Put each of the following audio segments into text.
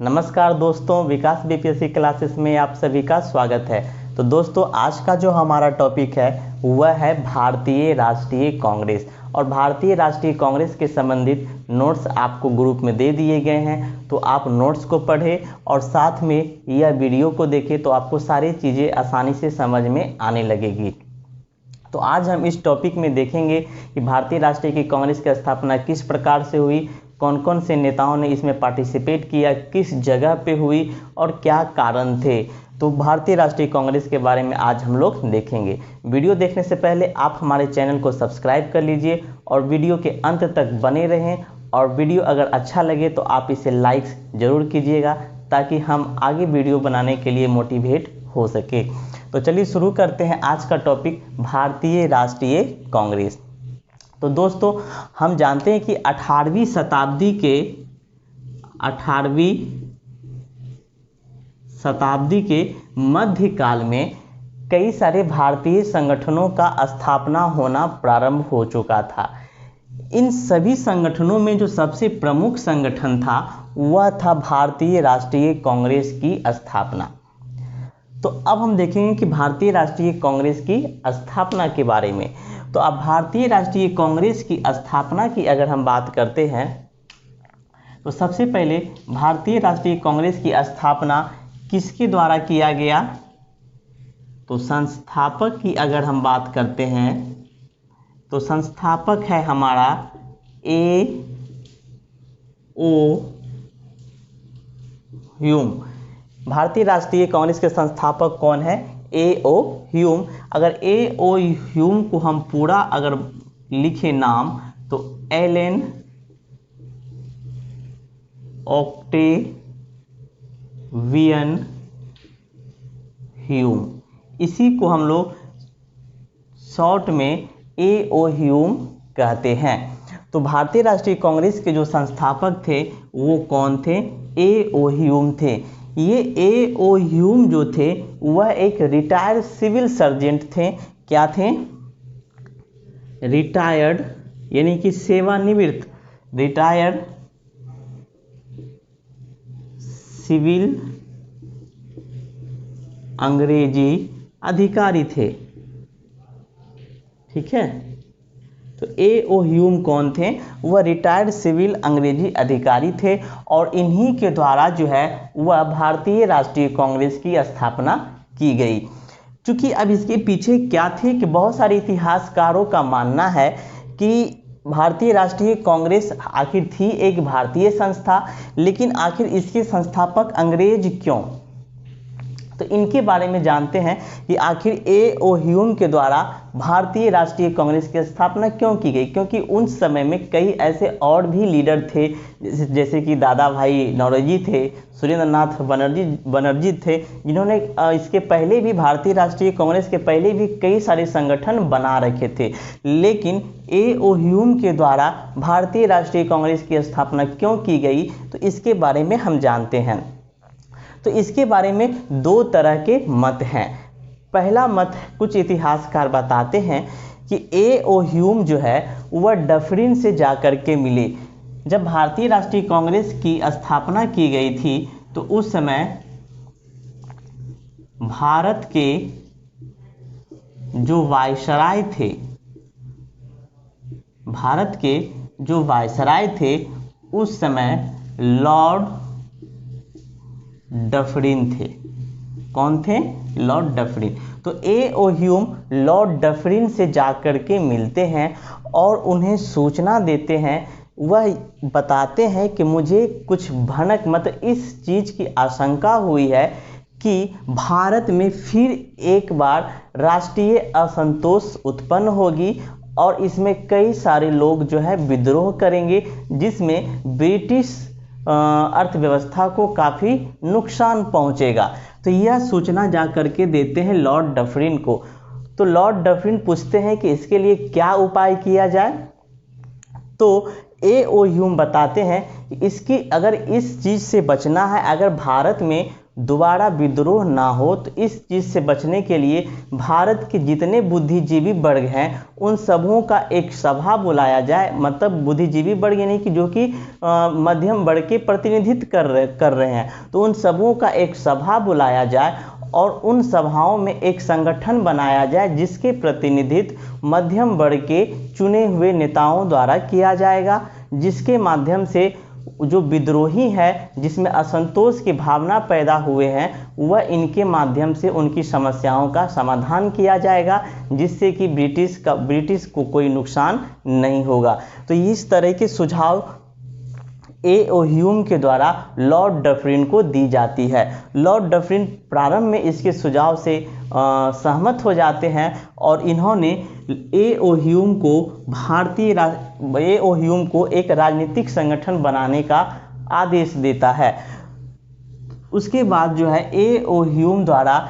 नमस्कार दोस्तों, विकास BPSC classes में आप सभी का स्वागत है। तो दोस्तों, आज का जो हमारा टॉपिक है वह है भारतीय राष्ट्रीय कांग्रेस। और भारतीय राष्ट्रीय कांग्रेस के संबंधित नोट्स आपको ग्रुप में दे दिए गए हैं, तो आप नोट्स को पढ़ें और साथ में यह वीडियो को देखें, तो आपको सारी चीज़ें आसानी से समझ में आने लगेगी। तो आज हम इस टॉपिक में देखेंगे कि भारतीय राष्ट्रीय कांग्रेस की स्थापना किस प्रकार से हुई, कौन कौन से नेताओं ने इसमें पार्टिसिपेट किया, किस जगह पे हुई और क्या कारण थे। तो भारतीय राष्ट्रीय कांग्रेस के बारे में आज हम लोग देखेंगे। वीडियो देखने से पहले आप हमारे चैनल को सब्सक्राइब कर लीजिए और वीडियो के अंत तक बने रहें। और वीडियो अगर अच्छा लगे तो आप इसे लाइक्स ज़रूर कीजिएगा, ताकि हम आगे वीडियो बनाने के लिए मोटिवेट हो सके। तो चलिए शुरू करते हैं आज का टॉपिक, भारतीय राष्ट्रीय कांग्रेस। तो दोस्तों, हम जानते हैं कि 18वीं शताब्दी के मध्यकाल में कई सारे भारतीय संगठनों का स्थापना होना प्रारंभ हो चुका था। इन सभी संगठनों में जो सबसे प्रमुख संगठन था वह था भारतीय राष्ट्रीय कांग्रेस की स्थापना। तो अब हम देखेंगे कि भारतीय राष्ट्रीय कांग्रेस की स्थापना के बारे में। तो अब भारतीय राष्ट्रीय कांग्रेस की स्थापना की अगर हम बात करते हैं, तो सबसे पहले भारतीय राष्ट्रीय कांग्रेस की स्थापना किसके द्वारा किया गया। तो संस्थापक की अगर हम बात करते हैं तो संस्थापक है हमारा ए ओ ह्यूम। भारतीय राष्ट्रीय कांग्रेस के संस्थापक कौन है? ए ओ ह्यूम। अगर ए ओ ह्यूम को हम पूरा अगर लिखे नाम, तो एलन ऑक्टेवियन ह्यूम, इसी को हम लोग शॉर्ट में ए ओ ह्यूम कहते हैं। तो भारतीय राष्ट्रीय कांग्रेस के जो संस्थापक थे वो कौन थे? ए ओ ह्यूम थे। ये ए ओ ह्यूम जो थे वह एक रिटायर्ड सिविल सर्जेंट थे। क्या थे? रिटायर्ड यानी कि सेवानिवृत्त, रिटायर्ड सिविल अंग्रेजी अधिकारी थे। ठीक है, तो ए ओ ह्यूम कौन थे? वह रिटायर्ड सिविल अंग्रेजी अधिकारी थे और इन्हीं के द्वारा जो है वह भारतीय राष्ट्रीय कांग्रेस की स्थापना की गई। क्योंकि अब इसके पीछे क्या थे कि बहुत सारे इतिहासकारों का मानना है कि भारतीय राष्ट्रीय कांग्रेस आखिर थी एक भारतीय संस्था, लेकिन आखिर इसके संस्थापक अंग्रेज क्यों? तो इनके बारे में जानते हैं कि आखिर ए ओ ह्यूम के द्वारा भारतीय राष्ट्रीय कांग्रेस की स्थापना क्यों की गई। क्योंकि उन समय में कई ऐसे और भी लीडर थे, जैसे कि दादा भाई नौरोजी थे, सुरेंद्रनाथ बनर्जी थे, जिन्होंने इसके पहले भी भारतीय राष्ट्रीय कांग्रेस के पहले भी कई सारे संगठन बना रखे थे। लेकिन ए ओ ह्यूम के द्वारा भारतीय राष्ट्रीय कांग्रेस की स्थापना क्यों की गई, तो इसके बारे में हम जानते हैं। तो इसके बारे में दो तरह के मत हैं। पहला मत, कुछ इतिहासकार बताते हैं कि ए ओ ह्यूम जो है वह डफरिन से जाकर के मिले। जब भारतीय राष्ट्रीय कांग्रेस की स्थापना की गई थी तो उस समय भारत के जो वायसराय थे उस समय लॉर्ड डफरिन थे। कौन थे? Lord Dufferin. तो ए ओ ह्यूम लॉर्ड डफरिन से जाकर के मिलते हैं और उन्हें सूचना देते हैं। वह बताते हैं कि मुझे कुछ भनक इस चीज़ की आशंका हुई है कि भारत में फिर एक बार राष्ट्रीय असंतोष उत्पन्न होगी और इसमें कई सारे लोग जो है विद्रोह करेंगे, जिसमें ब्रिटिश अर्थव्यवस्था को काफ़ी नुकसान पहुंचेगा। तो यह सूचना जा करके देते हैं लॉर्ड डफरिन को। तो लॉर्ड डफरिन पूछते हैं कि इसके लिए क्या उपाय किया जाए। तो ए ओ ह्यूम बताते हैं कि इसकी अगर इस चीज़ से बचना है, अगर भारत में दोबारा विद्रोह ना हो, तो इस चीज़ से बचने के लिए भारत के जितने बुद्धिजीवी वर्ग हैं उन सबों का एक सभा बुलाया जाए। मतलब बुद्धिजीवी वर्ग यानी कि जो कि मध्यम वर्ग के प्रतिनिधित्व कर रहे हैं, तो उन सबों का एक सभा बुलाया जाए और उन सभाओं में एक संगठन बनाया जाए जिसके प्रतिनिधित्व मध्यम वर्ग के चुने हुए नेताओं द्वारा किया जाएगा, जिसके माध्यम से जो विद्रोही है, जिसमें असंतोष की भावना पैदा हुए हैं, वह इनके माध्यम से उनकी समस्याओं का समाधान किया जाएगा, जिससे कि ब्रिटिश को कोई नुकसान नहीं होगा। तो इस तरह के सुझाव ए.ओ. ह्यूम के द्वारा लॉर्ड डफरिन को दी जाती है। लॉर्ड डफरिन प्रारंभ में इसके सुझाव से सहमत हो जाते हैं और इन्होंने ए.ओ. ह्यूम को एक राजनीतिक संगठन बनाने का आदेश देता है। उसके बाद जो है ए.ओ. ह्यूम द्वारा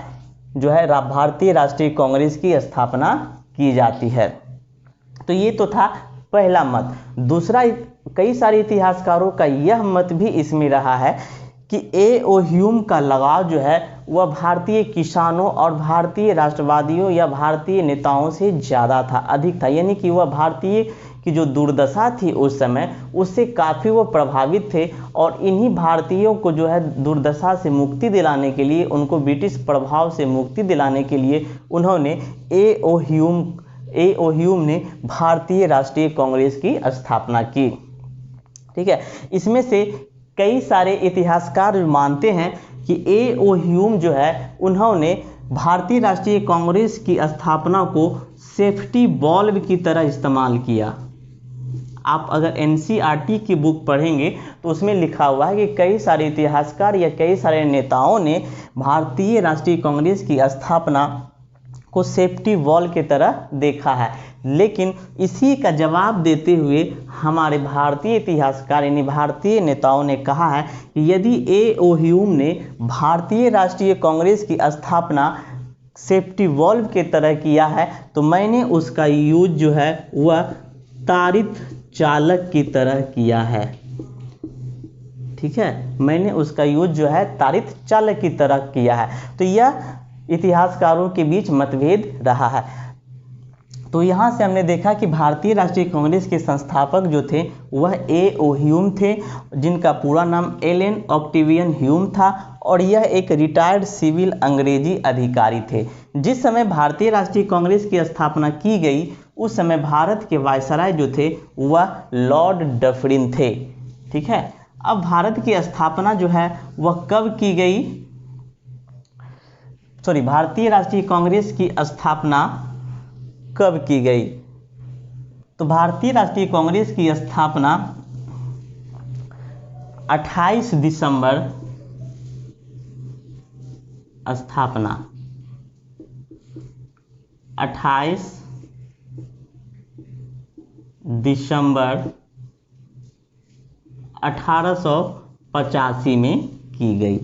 जो है भारतीय राष्ट्रीय कांग्रेस की स्थापना की जाती है। तो ये तो था पहला मत। दूसरा, कई सारे इतिहासकारों का यह मत भी इसमें रहा है कि ए.ओ. ह्यूम का लगाव जो है वह भारतीय किसानों और भारतीय राष्ट्रवादियों या भारतीय नेताओं से ज़्यादा था, अधिक था। यानी कि वह भारतीय की जो दुर्दशा थी उस समय, उससे काफ़ी वो प्रभावित थे और इन्हीं भारतीयों को जो है दुर्दशा से मुक्ति दिलाने के लिए, उनको ब्रिटिश प्रभाव से मुक्ति दिलाने के लिए उन्होंने ए.ओ. ह्यूम ने भारतीय राष्ट्रीय कांग्रेस की स्थापना की। ठीक है, इसमें से कई सारे इतिहासकार मानते हैं कि ए.ओ. ह्यूम जो है उन्होंने भारतीय राष्ट्रीय कांग्रेस की स्थापना को सेफ्टी वॉल्व की तरह इस्तेमाल किया। आप अगर एनसीईआरटी की बुक पढ़ेंगे तो उसमें लिखा हुआ है कि कई सारे इतिहासकार या कई सारे नेताओं ने भारतीय राष्ट्रीय कांग्रेस की स्थापना को सेफ्टी वॉल की तरह देखा है। लेकिन इसी का जवाब देते हुए हमारे भारतीय इतिहासकार यानी भारतीय नेताओं ने कहा है कि यदि ए.ओ. ह्यूम ने भारतीय राष्ट्रीय कांग्रेस की स्थापना सेफ्टी वॉल्व के तरह किया है, तो मैंने उसका यूज जो है वह तारित चालक की तरह किया है। ठीक है, मैंने उसका यूज जो है तारित चालक की तरह किया है। तो यह इतिहासकारों के बीच मतभेद रहा है। तो यहाँ से हमने देखा कि भारतीय राष्ट्रीय कांग्रेस के संस्थापक जो थे वह ए.ओ. ह्यूम थे, जिनका पूरा नाम एलन ऑक्टेवियन ह्यूम था और यह एक रिटायर्ड सिविल अंग्रेजी अधिकारी थे। जिस समय भारतीय राष्ट्रीय कांग्रेस की स्थापना की गई उस समय भारत के वायसराय जो थे वह लॉर्ड डफरिन थे। ठीक है, अब भारत की स्थापना जो है वह कब की गई, भारतीय राष्ट्रीय कांग्रेस की स्थापना कब की गई? तो भारतीय राष्ट्रीय कांग्रेस की स्थापना 28 दिसंबर 1885 में की गई।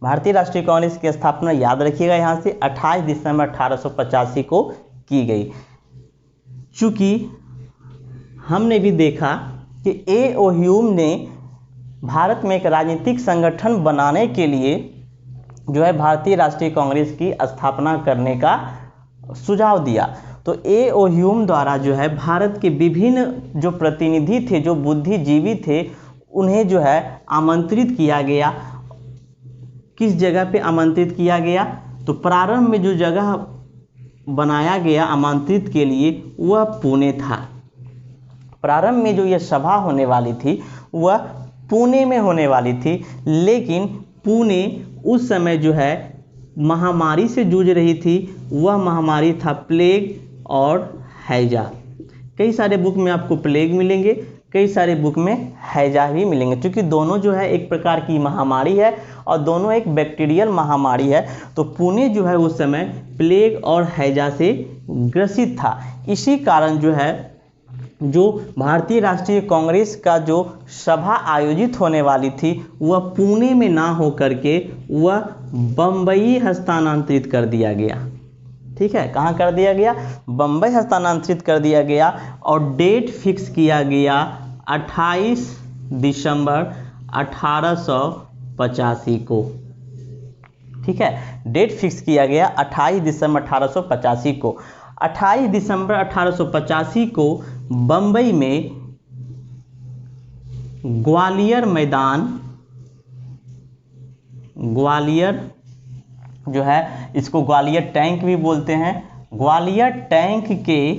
भारतीय राष्ट्रीय कांग्रेस की स्थापना याद रखिएगा यहाँ से 28 दिसंबर 1885 को की गई। चूँकि हमने भी देखा कि ए.ओ. ह्यूम ने भारत में एक राजनीतिक संगठन बनाने के लिए जो है भारतीय राष्ट्रीय कांग्रेस की स्थापना करने का सुझाव दिया। तो ए.ओ. ह्यूम द्वारा जो है भारत के विभिन्न जो प्रतिनिधि थे, जो बुद्धिजीवी थे, उन्हें जो है आमंत्रित किया गया। किस जगह पे आमंत्रित किया गया? तो प्रारंभ में जो जगह बनाया गया आमंत्रित के लिए वह पुणे था। प्रारंभ में जो यह सभा होने वाली थी वह पुणे में होने वाली थी, लेकिन पुणे उस समय जो है महामारी से जूझ रही थी। वह महामारी था प्लेग और हैजा। कई सारे बुक में आपको प्लेग मिलेंगे, कई सारे बुक में हैजा भी मिलेंगे, क्योंकि दोनों जो है एक प्रकार की महामारी है और दोनों एक बैक्टीरियल महामारी है। तो पुणे जो है उस समय प्लेग और हैजा से ग्रसित था। इसी कारण जो है जो भारतीय राष्ट्रीय कांग्रेस का जो सभा आयोजित होने वाली थी वह पुणे में ना हो करके वह बम्बई हस्तांतरित कर दिया गया। ठीक है, कहाँ कर दिया गया? बम्बई हस्तांतरित कर दिया गया और डेट फिक्स किया गया 28 दिसंबर 1885 को। ठीक है, डेट फिक्स किया गया 28 दिसंबर 1885 को। 28 दिसंबर 1885 को बम्बई में ग्वालियर मैदान, ग्वालियर जो है इसको ग्वालियर टैंक भी बोलते हैं, ग्वालियर टैंक के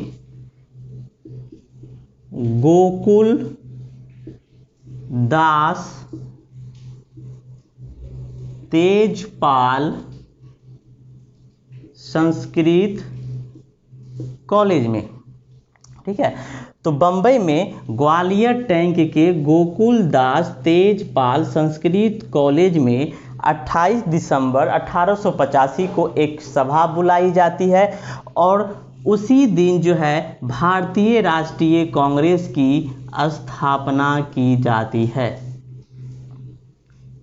गोकुल दास तेजपाल संस्कृत कॉलेज में, ठीक है। तो बम्बई में ग्वालियर टैंक के गोकुल दास तेजपाल संस्कृत कॉलेज में 28 दिसंबर 1885 को एक सभा बुलाई जाती है और उसी दिन जो है भारतीय राष्ट्रीय कांग्रेस की स्थापना की जाती है,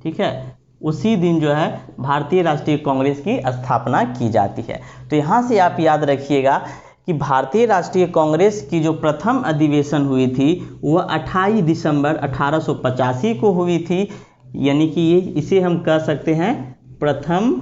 ठीक है। उसी दिन जो है भारतीय राष्ट्रीय कांग्रेस की स्थापना की जाती है। तो यहाँ से आप याद रखिएगा कि भारतीय राष्ट्रीय कांग्रेस की जो प्रथम अधिवेशन हुई थी वह 28 दिसंबर 1885 को हुई थी, यानी कि ये इसे हम कह सकते हैं प्रथम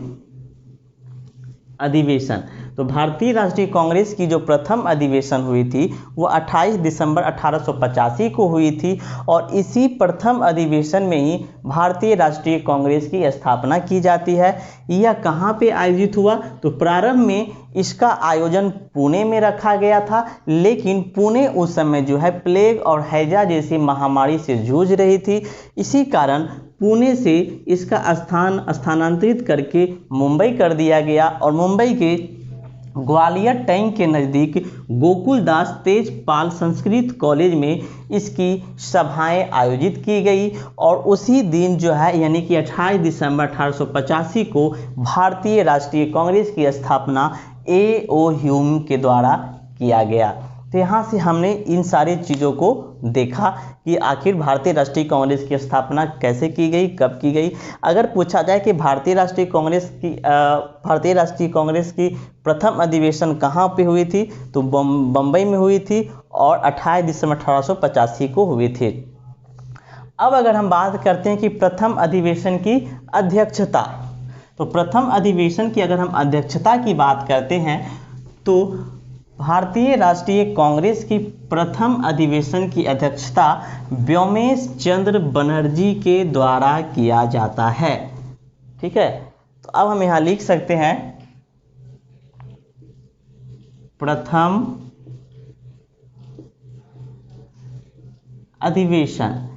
अधिवेशन। तो भारतीय राष्ट्रीय कांग्रेस की जो प्रथम अधिवेशन हुई थी वो 28 दिसंबर 1885 को हुई थी और इसी प्रथम अधिवेशन में ही भारतीय राष्ट्रीय कांग्रेस की स्थापना की जाती है। यह कहाँ पे आयोजित हुआ? तो प्रारंभ में इसका आयोजन पुणे में रखा गया था, लेकिन पुणे उस समय जो है प्लेग और हैजा जैसी महामारी से जूझ रही थी। इसी कारण पुणे से इसका स्थानांतरित करके मुंबई कर दिया गया और मुंबई के ग्वालियर टैंक के नज़दीक गोकुलदास तेजपाल संस्कृत कॉलेज में इसकी सभाएं आयोजित की गई और उसी दिन जो है यानी कि 28 दिसंबर 1885 को भारतीय राष्ट्रीय कांग्रेस की स्थापना A.O. ह्यूम के द्वारा किया गया। तो यहाँ से हमने इन सारी चीज़ों को देखा कि आखिर भारतीय राष्ट्रीय कांग्रेस की स्थापना कैसे की गई, कब की गई। अगर पूछा जाए कि भारतीय राष्ट्रीय कांग्रेस की प्रथम अधिवेशन कहाँ पे हुई थी, तो बम्बई में हुई थी और 28 दिसंबर 1885 को हुई थी। अब अगर हम बात करते हैं कि प्रथम अधिवेशन की अध्यक्षता, तो प्रथम अधिवेशन की अगर हम अध्यक्षता की बात करते हैं तो भारतीय राष्ट्रीय कांग्रेस की प्रथम अधिवेशन की अध्यक्षता व्योमेश चंद्र बनर्जी के द्वारा किया जाता है, ठीक है। तो अब हम यहाँ लिख सकते हैं प्रथम अधिवेशन।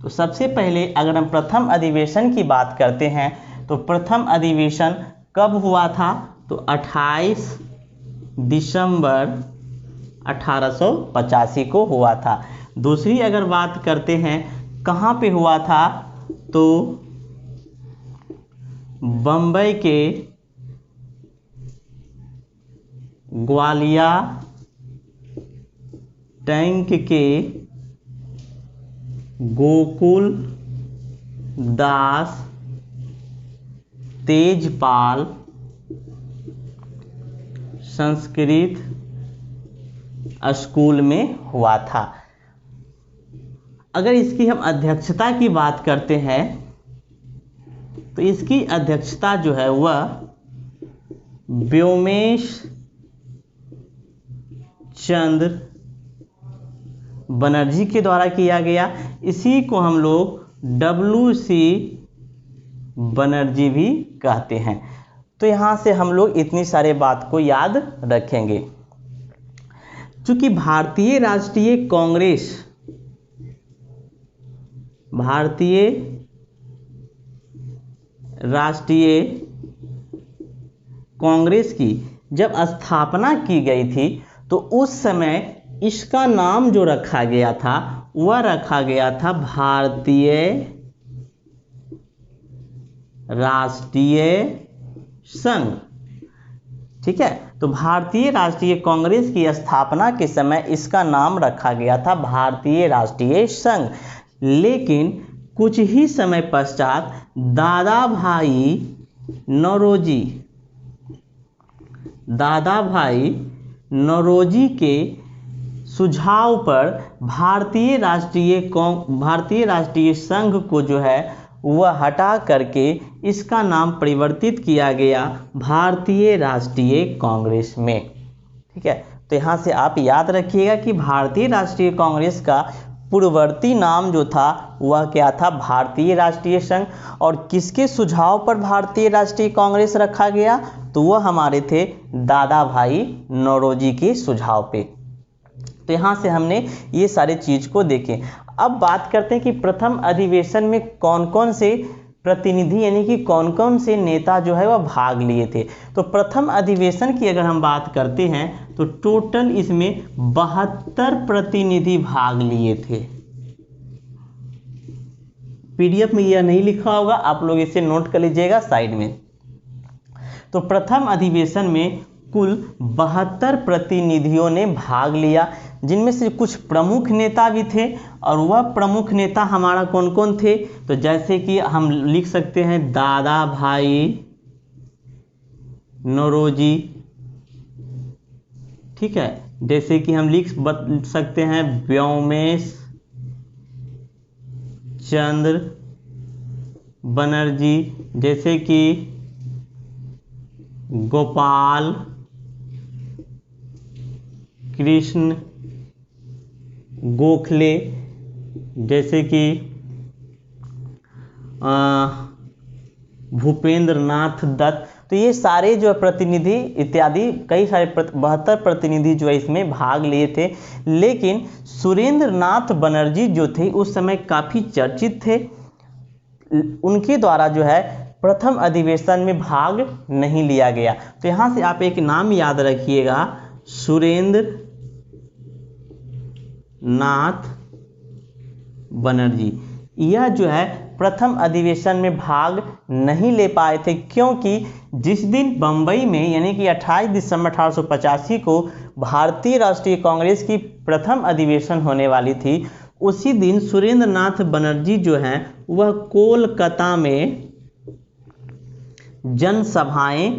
तो सबसे पहले अगर हम प्रथम अधिवेशन की बात करते हैं तो प्रथम अधिवेशन कब हुआ था? तो 28 दिसंबर 1885 को हुआ था। दूसरी अगर बात करते हैं कहाँ पे हुआ था, तो बम्बई के ग्वालिया टैंक के गोकुल दास तेजपाल संस्कृत स्कूल में हुआ था। अगर इसकी हम अध्यक्षता की बात करते हैं तो इसकी अध्यक्षता जो है वह व्योमेश चंद्र बनर्जी के द्वारा किया गया। इसी को हम लोग WC बनर्जी भी कहते हैं। तो यहाँ से हम लोग इतनी सारे बात को याद रखेंगे। चूंकि भारतीय राष्ट्रीय कांग्रेस की जब स्थापना की गई थी तो उस समय इसका नाम जो रखा गया था वह रखा गया था भारतीय राष्ट्रीय संघ, ठीक है। तो भारतीय राष्ट्रीय कांग्रेस की स्थापना के समय इसका नाम रखा गया था भारतीय राष्ट्रीय संघ, लेकिन कुछ ही समय पश्चात दादा भाई नौरोजी के सुझाव पर भारतीय राष्ट्रीय संघ को जो है वह हटा करके इसका नाम परिवर्तित किया गया भारतीय राष्ट्रीय कांग्रेस में। ठीक है, तो यहाँ से आप याद रखिएगा कि भारतीय राष्ट्रीय कांग्रेस का पूर्ववर्ती नाम जो था वह क्या था, भारतीय राष्ट्रीय संघ। और किसके सुझाव पर भारतीय राष्ट्रीय कांग्रेस रखा गया, तो वह हमारे थे दादा भाई नौरोजी के सुझाव पे। तो यहाँ से हमने ये सारे चीज को देखे। अब बात करते हैं कि प्रथम अधिवेशन में कौन कौन से प्रतिनिधि यानी कि कौन कौन से नेता जो है वह भाग लिए थे। तो प्रथम अधिवेशन की अगर हम बात करते हैं तो टोटल इसमें 72 प्रतिनिधि भाग लिए थे। पीडीएफ में यह नहीं लिखा होगा, आप लोग इसे नोट कर लीजिएगा साइड में। तो प्रथम अधिवेशन में कुल 72 प्रतिनिधियों ने भाग लिया, जिनमें से कुछ प्रमुख नेता भी थे। और वह प्रमुख नेता हमारा कौन कौन थे, तो जैसे कि हम लिख सकते हैं दादा भाई नौरोजी। ठीक है, जैसे कि हम लिख सकते हैं व्योमेश चंद्र बनर्जी, जैसे कि गोपाल कृष्ण गोखले, जैसे कि भूपेंद्र नाथ दत्त। तो ये सारे जो प्रतिनिधि इत्यादि कई सारे 72 प्रतिनिधि जो है इसमें भाग लिए थे। लेकिन सुरेंद्र नाथ बनर्जी जो थे उस समय काफ़ी चर्चित थे, उनके द्वारा जो है प्रथम अधिवेशन में भाग नहीं लिया गया। तो यहाँ से आप एक नाम याद रखिएगा, सुरेंद्र नाथ बनर्जी। यह जो है प्रथम अधिवेशन में भाग नहीं ले पाए थे, क्योंकि जिस दिन बंबई में यानी कि 28 दिसंबर 1885 को भारतीय राष्ट्रीय कांग्रेस की प्रथम अधिवेशन होने वाली थी, उसी दिन सुरेंद्र नाथ बनर्जी जो हैं वह कोलकाता में जनसभाएं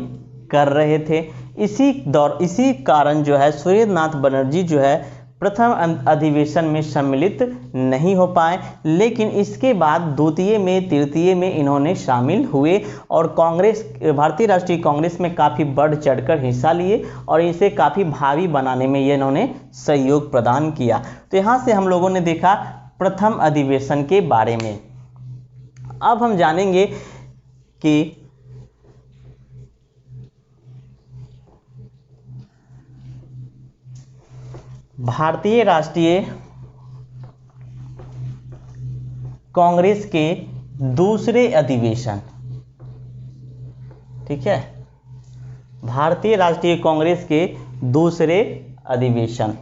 कर रहे थे। इसी कारण जो है सुरेंद्र नाथ बनर्जी जो है प्रथम अधिवेशन में सम्मिलित नहीं हो पाए। लेकिन इसके बाद द्वितीय में तृतीय में इन्होंने शामिल हुए और भारतीय राष्ट्रीय कांग्रेस में काफ़ी बढ़ चढ़कर हिस्सा लिए और इसे काफ़ी भावी बनाने में ये इन्होंने सहयोग प्रदान किया। तो यहाँ से हम लोगों ने देखा प्रथम अधिवेशन के बारे में। अब हम जानेंगे कि भारतीय राष्ट्रीय कांग्रेस के दूसरे अधिवेशन। ठीक है, भारतीय राष्ट्रीय कांग्रेस के दूसरे अधिवेशन।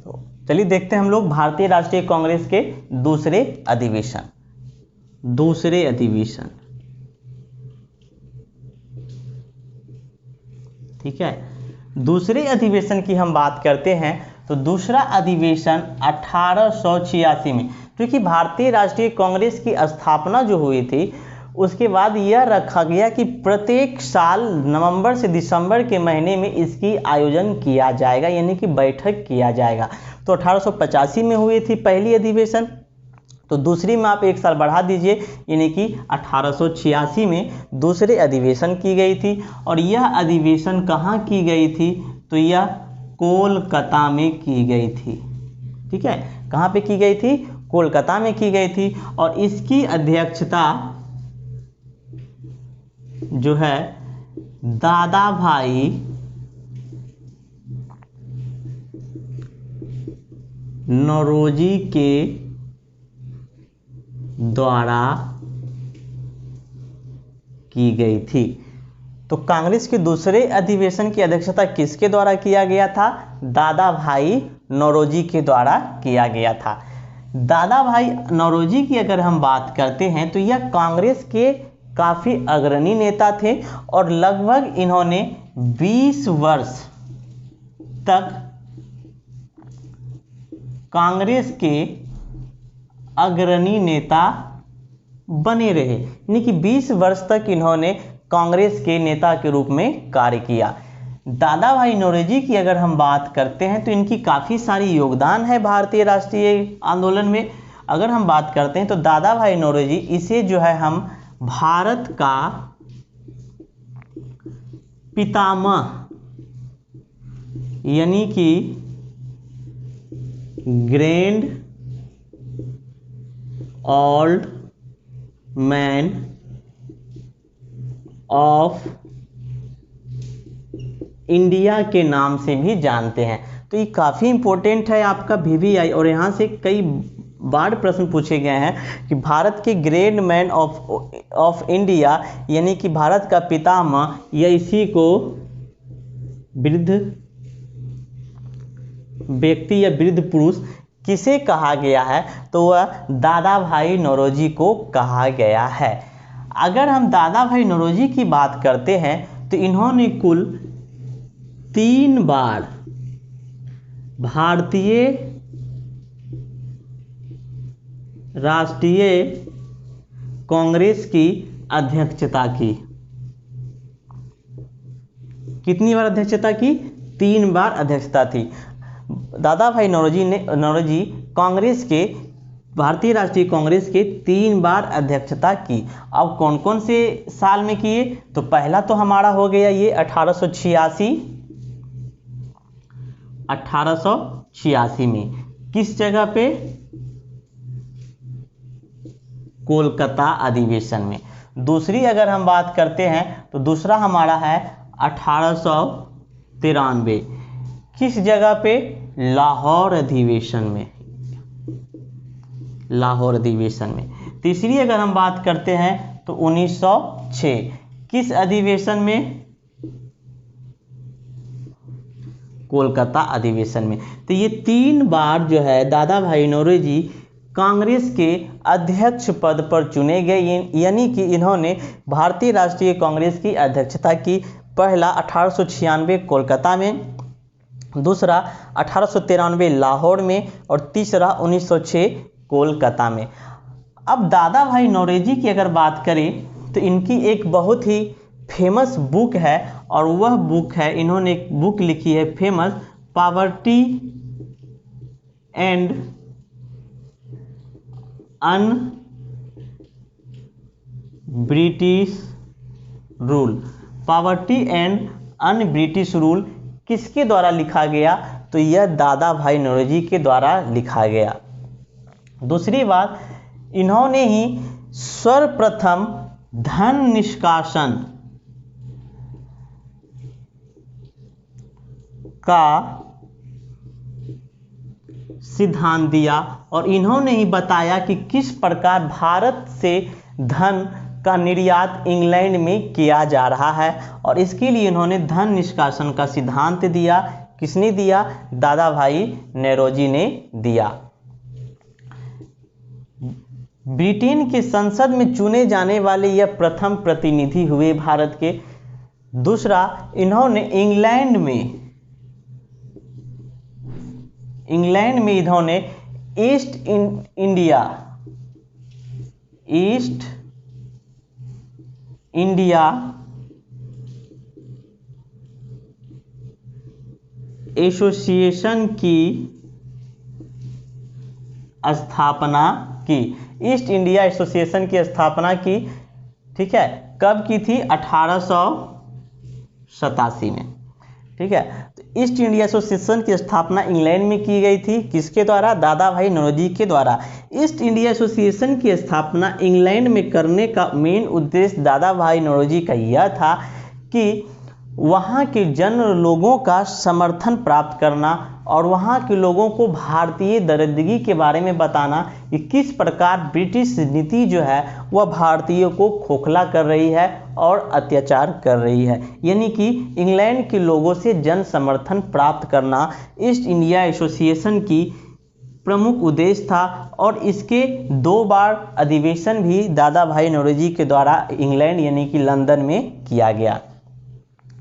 तो चलिए देखते हैं हम लोग भारतीय राष्ट्रीय कांग्रेस के दूसरे अधिवेशन। ठीक है, दूसरे अधिवेशन की हम बात करते हैं तो दूसरा अधिवेशन 1886 में, क्योंकि भारतीय राष्ट्रीय कांग्रेस की स्थापना जो हुई थी उसके बाद यह रखा गया कि प्रत्येक साल नवंबर से दिसंबर के महीने में इसकी आयोजन किया जाएगा, यानी कि बैठक किया जाएगा। तो 1885 में हुई थी पहली अधिवेशन, तो दूसरी में आप एक साल बढ़ा दीजिए, यानी कि 1886 में दूसरे अधिवेशन की गई थी। और यह अधिवेशन कहाँ की गई थी, तो यह कोलकाता में की गई थी। ठीक है, कहाँ पे की गई थी, कोलकाता में की गई थी। और इसकी अध्यक्षता जो है दादा भाई नौरोजी के द्वारा की गई थी। तो कांग्रेस के दूसरे अधिवेशन की अध्यक्षता किसके द्वारा किया गया था, दादा भाई नौरोजी के द्वारा किया गया था। दादा भाई नौरोजी की अगर हम बात करते हैं तो यह कांग्रेस के काफ़ी अग्रणी नेता थे और लगभग इन्होंने 20 वर्ष तक कांग्रेस के अग्रणी नेता बने रहे, यानी कि 20 वर्ष तक इन्होंने कांग्रेस के नेता के रूप में कार्य किया। दादा भाई नौरोजी की अगर हम बात करते हैं तो इनकी काफ़ी सारी योगदान है भारतीय राष्ट्रीय आंदोलन में। अगर हम बात करते हैं तो दादा भाई नौरोजी, इसे जो है हम भारत का पितामह यानी कि grand old man of India के नाम से भी जानते हैं। तो ये काफ़ी इंपॉर्टेंट है आपका VVI, और यहाँ से कई बार प्रश्न पूछे गए हैं कि भारत के ग्रेट मैन ऑफ इंडिया यानी कि भारत का पितामह या इसी को वृद्ध व्यक्ति या वृद्ध पुरुष किसे कहा गया है, तो वह दादा भाई नौरोजी को कहा गया है। अगर हम दादा भाई नौरोजी की बात करते हैं तो इन्होंने कुल 3 बार भारतीय राष्ट्रीय कांग्रेस की अध्यक्षता की। कितनी बार अध्यक्षता की? 3 बार अध्यक्षता थी। दादा भाई नौरोजी कांग्रेस के, भारतीय राष्ट्रीय कांग्रेस के 3 बार अध्यक्षता की। अब कौन कौन से साल में किए? तो पहला तो हमारा हो गया ये 1886 में। किस जगह पे? कोलकाता अधिवेशन में। दूसरी अगर हम बात करते हैं तो दूसरा हमारा है 1893। किस जगह पे? लाहौर अधिवेशन में। लाहौर अधिवेशन में। तीसरी अगर हम बात करते हैं तो 1906। किस अधिवेशन में? कोलकाता अधिवेशन में। तो ये 3 बार जो है दादा भाई नौरोजी कांग्रेस के अध्यक्ष पद पर चुने गए, यानी कि इन्होंने भारतीय राष्ट्रीय कांग्रेस की अध्यक्षता की। पहला 1896 कोलकाता में, दूसरा 1893 लाहौर में, और तीसरा 1906 कोलकाता में। अब दादा भाई नौरोजी की अगर बात करें तो इनकी एक बहुत ही फेमस बुक है, और वह बुक है, इन्होंने एक बुक लिखी है famous, poverty and un British rule. Poverty and un British rule किसके द्वारा लिखा गया? तो यह दादा भाई नौरोजी के द्वारा लिखा गया। दूसरी बात, इन्होंने ही सर्वप्रथम धन निष्कासन का सिद्धांत दिया, और इन्होंने ही बताया कि किस प्रकार भारत से धन का निर्यात इंग्लैंड में किया जा रहा है, और इसके लिए इन्होंने धन निष्कासन का सिद्धांत दिया। किसने दिया? दादा भाई नौरोजी ने दिया। ब्रिटेन के संसद में चुने जाने वाले यह प्रथम प्रतिनिधि हुए भारत के। दूसरा, इन्होंने इंग्लैंड में इन्होंने ईस्ट इंडिया एसोसिएशन की स्थापना की। ईस्ट इंडिया एसोसिएशन की स्थापना की, ठीक है। कब की थी? 1887 में, ठीक है। तो ईस्ट इंडिया एसोसिएशन की स्थापना इंग्लैंड में की गई थी। किसके द्वारा? दादा भाई नौरोजी के द्वारा। ईस्ट इंडिया एसोसिएशन की स्थापना इंग्लैंड में करने का मेन उद्देश्य दादा भाई नौरोजी का यह था कि वहाँ के जन लोगों का समर्थन प्राप्त करना, और वहाँ के लोगों को भारतीय दरिद्रगी के बारे में बताना कि किस प्रकार ब्रिटिश नीति जो है वह भारतीयों को खोखला कर रही है और अत्याचार कर रही है। यानी कि इंग्लैंड के लोगों से जन समर्थन प्राप्त करना ईस्ट इंडिया एसोसिएशन की प्रमुख उद्देश्य था, और इसके 2 बार अधिवेशन भी दादा भाई नौरोजी के द्वारा इंग्लैंड यानी कि लंदन में किया गया।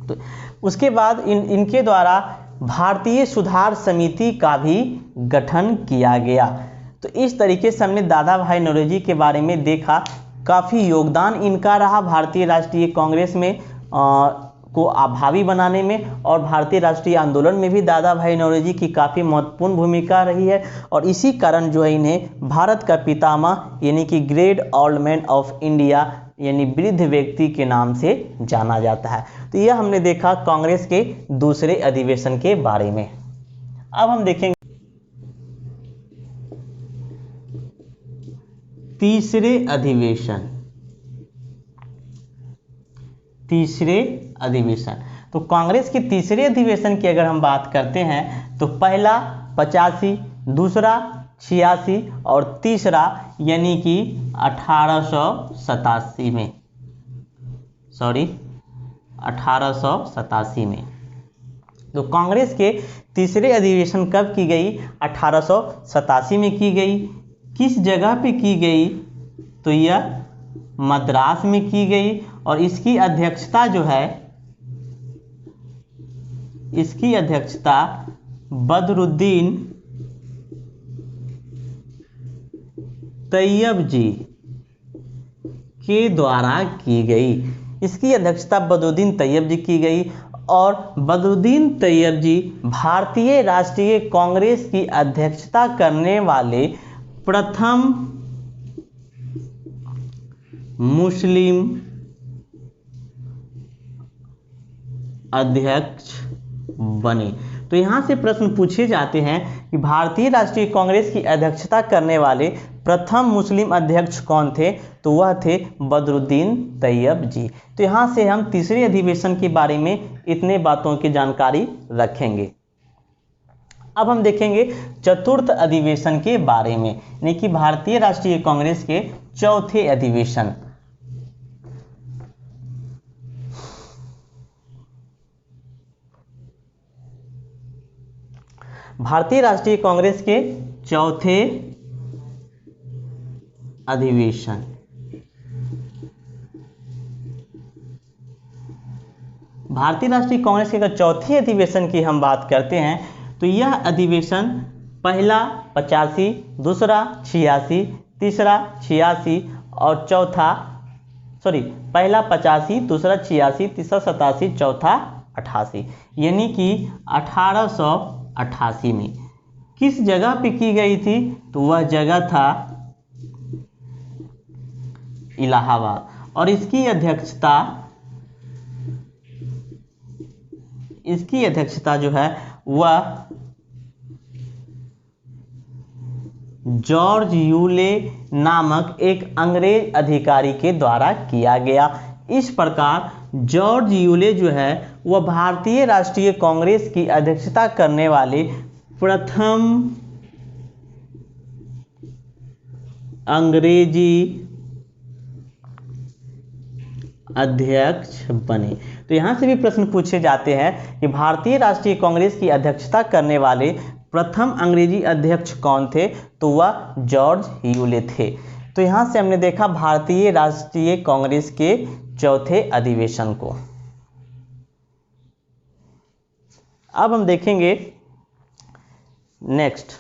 तो उसके बाद इनके द्वारा भारतीय सुधार समिति का भी गठन किया गया। तो इस तरीके से हमने दादा भाई नौरोजी के बारे में देखा। काफ़ी योगदान इनका रहा भारतीय राष्ट्रीय कांग्रेस में को अभावी बनाने में और भारतीय राष्ट्रीय आंदोलन में भी दादा भाई नौरोजी की काफ़ी महत्वपूर्ण भूमिका रही है। और इसी कारण जो है इन्हें भारत का पितामह यानी कि great old man of India यानी वृद्ध व्यक्ति के नाम से जाना जाता है। तो यह हमने देखा कांग्रेस के दूसरे अधिवेशन के बारे में। अब हम देखेंगे तीसरे अधिवेशन। तो कांग्रेस के तीसरे अधिवेशन की अगर हम बात करते हैं तो पहला 85, दूसरा 86 और तीसरा यानी कि 1887 में। तो कांग्रेस के तीसरे अधिवेशन कब की गई? 1887 में की गई। किस जगह पे की गई? तो यह मद्रास में की गई और इसकी अध्यक्षता जो है बदरुद्दीन तैयब जी के द्वारा की गई। इसकी अध्यक्षता बदरुद्दीन तैयब जी की गई और बदरुद्दीन तैयब जी भारतीय राष्ट्रीय कांग्रेस की अध्यक्षता करने वाले प्रथम मुस्लिम अध्यक्ष बने। तो यहाँ से प्रश्न पूछे जाते हैं कि भारतीय राष्ट्रीय कांग्रेस की अध्यक्षता करने वाले प्रथम मुस्लिम अध्यक्ष कौन थे? तो वह थे बदरुद्दीन तैयब जी। तो यहाँ से हम तीसरे अधिवेशन के बारे में इतने बातों की जानकारी रखेंगे। अब हम देखेंगे चतुर्थ अधिवेशन के बारे में, यानी कि भारतीय राष्ट्रीय कांग्रेस के चौथे अधिवेशन। भारतीय राष्ट्रीय कांग्रेस के चौथे अधिवेशन। भारतीय राष्ट्रीय कांग्रेस के अगर चौथे अधिवेशन की हम बात करते हैं तो यह अधिवेशन पहला 85, दूसरा 86, तीसरा 86 और पहला 85, दूसरा 86, तीसरा 87, चौथा 88 यानी कि 1888 में। किस जगह पे की गई थी? तो वह जगह था इलाहाबाद और इसकी अध्यक्षता जो है वह जॉर्ज यूले नामक एक अंग्रेज अधिकारी के द्वारा किया गया। इस प्रकार जॉर्ज यूले जो है वह भारतीय राष्ट्रीय कांग्रेस की अध्यक्षता करने वाले प्रथम अंग्रेजी अध्यक्ष बने। तो यहाँ से भी प्रश्न पूछे जाते हैं कि भारतीय राष्ट्रीय कांग्रेस की अध्यक्षता करने वाले प्रथम अंग्रेजी अध्यक्ष कौन थे? तो वह जॉर्ज यूले थे। तो यहाँ से हमने देखा भारतीय राष्ट्रीय कांग्रेस के चौथे अधिवेशन को। अब हम देखेंगे नेक्स्ट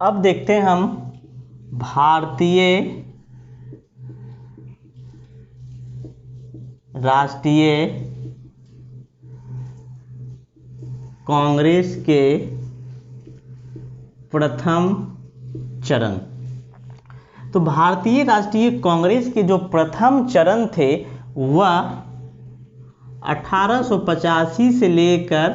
अब देखते हैं हम भारतीय राष्ट्रीय कांग्रेस के प्रथम चरण। तो भारतीय राष्ट्रीय कांग्रेस के जो प्रथम चरण थे वह 1885 से लेकर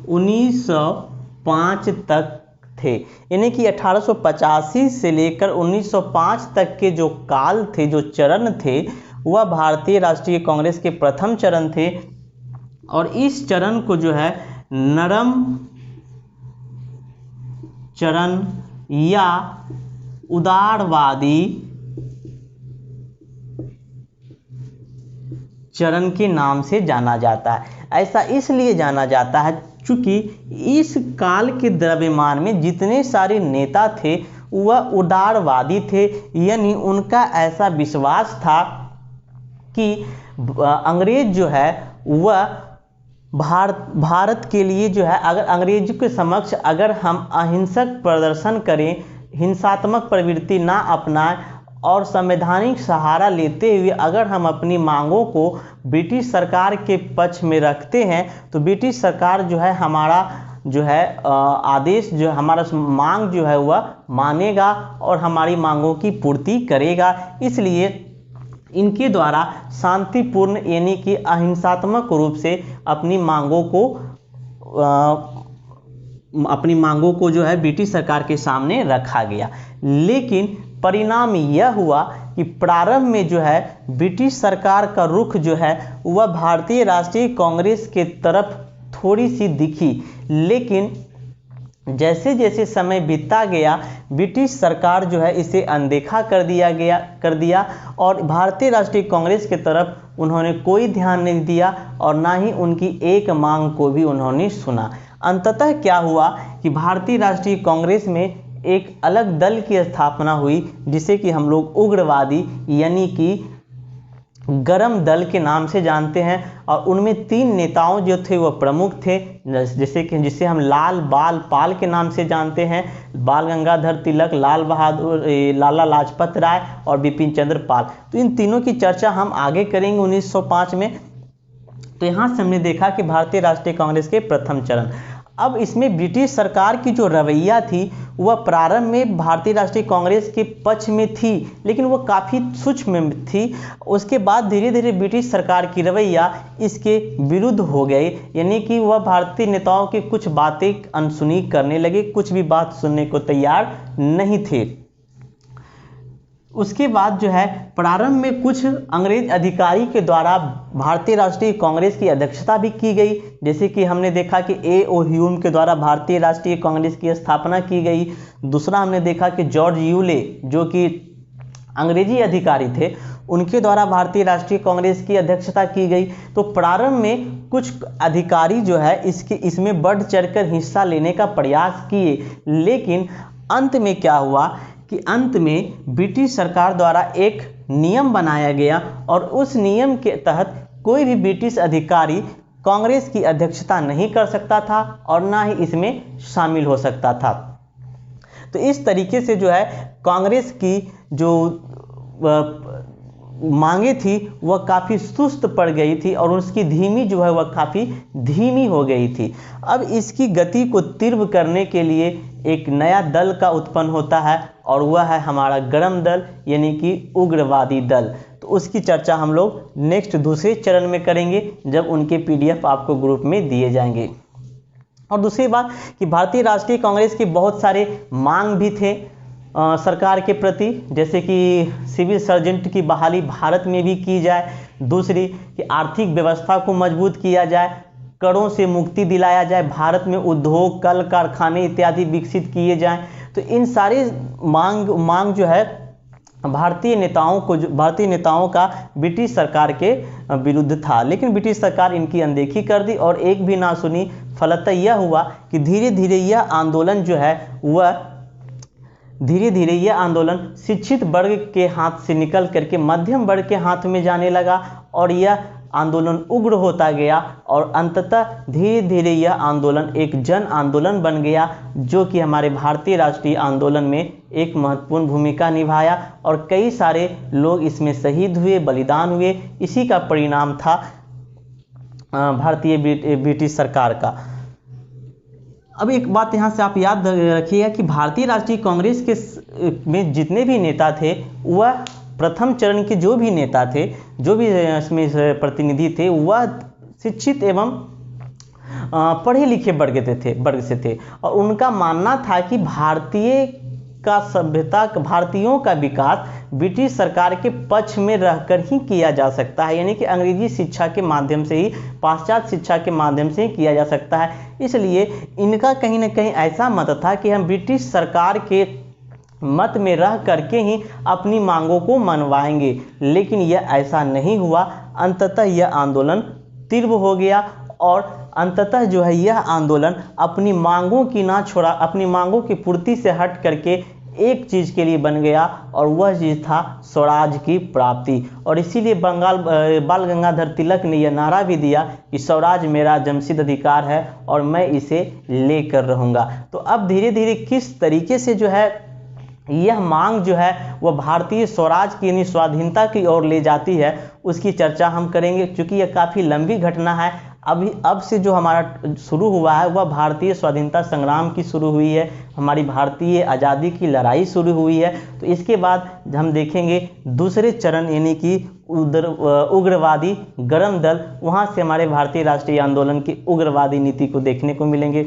1905 तक थे। यानी कि 1885 से लेकर 1905 तक के जो काल थे, जो चरण थे, वह भारतीय राष्ट्रीय कांग्रेस के प्रथम चरण थे। और इस चरण को जो है नरम चरण या उदारवादी चरण के नाम से जाना जाता है। ऐसा इसलिए जाना जाता है चूंकि इस काल के द्रव्यमान में जितने सारे नेता थे वह उदारवादी थे, यानी उनका ऐसा विश्वास था कि अंग्रेज जो है वह भारत के लिए जो है, अगर अंग्रेजों के समक्ष अगर हम अहिंसक प्रदर्शन करें, हिंसात्मक प्रवृत्ति ना अपनाएं और संवैधानिक सहारा लेते हुए अगर हम अपनी मांगों को ब्रिटिश सरकार के पक्ष में रखते हैं, तो ब्रिटिश सरकार जो है हमारा जो है आदेश जो हमारा मांग जो है वह मानेगा और हमारी मांगों की पूर्ति करेगा। इसलिए इनके द्वारा शांतिपूर्ण यानी कि अहिंसात्मक रूप से अपनी मांगों को जो है ब्रिटिश सरकार के सामने रखा गया। लेकिन परिणाम यह हुआ कि प्रारंभ में जो है ब्रिटिश सरकार का रुख जो है वह भारतीय राष्ट्रीय कांग्रेस के तरफ थोड़ी सी दिखी, लेकिन जैसे जैसे समय बीतता गया ब्रिटिश सरकार जो है इसे अनदेखा कर दिया और भारतीय राष्ट्रीय कांग्रेस के तरफ उन्होंने कोई ध्यान नहीं दिया और ना ही उनकी एक मांग को भी उन्होंने सुना। अंततः क्या हुआ कि भारतीय राष्ट्रीय कांग्रेस में एक अलग दल की स्थापना हुई जिसे कि हम लोग उग्रवादी यानी कि गरम दल के नाम से जानते हैं, और उनमें 3 नेताओं जो थे वह प्रमुख थे, जिसे हम लाल बाल पाल के नाम से जानते हैं, बाल गंगाधर तिलक, लाल बहादुर, लाला लाजपत राय और बिपिन चंद्र पाल। तो इन तीनों की चर्चा हम आगे करेंगे 1905 में। तो यहाँ से हमने देखा कि भारतीय राष्ट्रीय कांग्रेस के प्रथम चरण। अब इसमें ब्रिटिश सरकार की जो रवैया थी वह प्रारंभ में भारतीय राष्ट्रीय कांग्रेस के पक्ष में थी, लेकिन वह काफ़ी सूक्ष्म थी। उसके बाद धीरे धीरे ब्रिटिश सरकार की रवैया इसके विरुद्ध हो गई, यानी कि वह भारतीय नेताओं की कुछ बातें अनसुनी करने लगे, कुछ भी बात सुनने को तैयार नहीं थे। उसके बाद जो है प्रारंभ में कुछ अंग्रेज अधिकारी के द्वारा भारतीय राष्ट्रीय कांग्रेस की अध्यक्षता भी की गई, जैसे कि हमने देखा कि A.O. ह्यूम के द्वारा भारतीय राष्ट्रीय कांग्रेस की स्थापना की गई। दूसरा हमने देखा कि जॉर्ज यूले जो कि अंग्रेजी अधिकारी थे उनके द्वारा भारतीय राष्ट्रीय कांग्रेस की अध्यक्षता की गई। तो प्रारंभ में कुछ अधिकारी जो है इसमें बढ़ चढ़कर हिस्सा लेने का प्रयास किए, लेकिन अंत में क्या हुआ कि अंत में ब्रिटिश सरकार द्वारा एक नियम बनाया गया और उस नियम के तहत कोई भी ब्रिटिश अधिकारी कांग्रेस की अध्यक्षता नहीं कर सकता था और ना ही इसमें शामिल हो सकता था। तो इस तरीके से जो है कांग्रेस की जो मांगे थी वह काफ़ी सुस्त पड़ गई थी और उसकी धीमी जो है वह काफ़ी धीमी हो गई थी। अब इसकी गति को तीव्र करने के लिए एक नया दल का उत्पन्न होता है और वह है हमारा गरम दल यानी कि उग्रवादी दल। तो उसकी चर्चा हम लोग नेक्स्ट दूसरे चरण में करेंगे जब उनके PDF आपको ग्रुप में दिए जाएंगे। और दूसरी बात कि भारतीय राष्ट्रीय कांग्रेस के बहुत सारे मांग भी थे सरकार के प्रति, जैसे कि सिविल सर्जेंट की बहाली भारत में भी की जाए, दूसरी कि आर्थिक व्यवस्था को मजबूत किया जाए, करों से मुक्ति दिलाया जाए, भारत में उद्योग कल कारखाने इत्यादि विकसित किए जाएं। तो इन सारे मांग जो है भारतीय नेताओं का ब्रिटिश सरकार के विरुद्ध था, लेकिन ब्रिटिश सरकार इनकी अनदेखी कर दी और एक भी ना सुनी। फलतः यह हुआ कि धीरे धीरे यह आंदोलन शिक्षित वर्ग के हाथ से निकल करके मध्यम वर्ग के हाथ में जाने लगा और यह आंदोलन उग्र होता गया और अंततः धीरे धीरे यह आंदोलन एक जन आंदोलन बन गया जो कि हमारे भारतीय राष्ट्रीय आंदोलन में एक महत्वपूर्ण भूमिका निभाया और कई सारे लोग इसमें शहीद हुए, बलिदान हुए। इसी का परिणाम था भारतीय ब्रिटिश सरकार का। अब एक बात यहाँ से आप याद रखिएगा कि भारतीय राष्ट्रीय कांग्रेस के में जितने भी नेता थे वह प्रथम चरण के जो भी नेता थे, जो भी इसमें प्रतिनिधि थे, वह शिक्षित एवं पढ़े लिखे वर्ग से थे और उनका मानना था कि भारतीयों का विकास ब्रिटिश सरकार के पक्ष में रहकर ही किया जा सकता है, यानी कि अंग्रेजी शिक्षा के माध्यम से ही, पाश्चात्य शिक्षा के माध्यम से ही किया जा सकता है। इसलिए इनका कहीं ना कहीं ऐसा मत था कि हम ब्रिटिश सरकार के मत में रह करके ही अपनी मांगों को मनवाएंगे, लेकिन यह ऐसा नहीं हुआ। अंततः यह आंदोलन तीव्र हो गया और अंततः जो है यह आंदोलन अपनी मांगों की पूर्ति से हट करके एक चीज़ के लिए बन गया और वह चीज़ था स्वराज की प्राप्ति। और इसीलिए बाल गंगाधर तिलक ने यह नारा भी दिया कि स्वराज मेरा जमशीद अधिकार है और मैं इसे लेकर रहूँगा। तो अब धीरे धीरे किस तरीके से जो है यह मांग जो है वह भारतीय स्वराज की यानी स्वाधीनता की ओर ले जाती है, उसकी चर्चा हम करेंगे। क्योंकि यह काफ़ी लंबी घटना है। अब से जो हमारा शुरू हुआ है वह भारतीय स्वाधीनता संग्राम की शुरू हुई है, हमारी भारतीय आज़ादी की लड़ाई शुरू हुई है। तो इसके बाद हम देखेंगे दूसरे चरण यानी कि उग्रवादी गरम दल, वहाँ से हमारे भारतीय राष्ट्रीय आंदोलन की उग्रवादी नीति को देखने को मिलेंगे।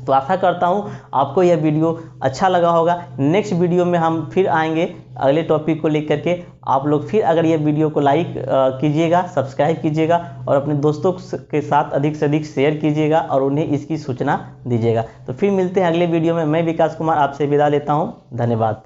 तो आशा करता हूँ आपको यह वीडियो अच्छा लगा होगा। नेक्स्ट वीडियो में हम फिर आएंगे अगले टॉपिक को लेकर के। आप लोग फिर अगर यह वीडियो को लाइक कीजिएगा, सब्सक्राइब कीजिएगा और अपने दोस्तों के साथ अधिक से अधिक शेयर कीजिएगा और उन्हें इसकी सूचना दीजिएगा। तो फिर मिलते हैं अगले वीडियो में। मैं विकास कुमार आपसे विदा लेता हूँ। धन्यवाद।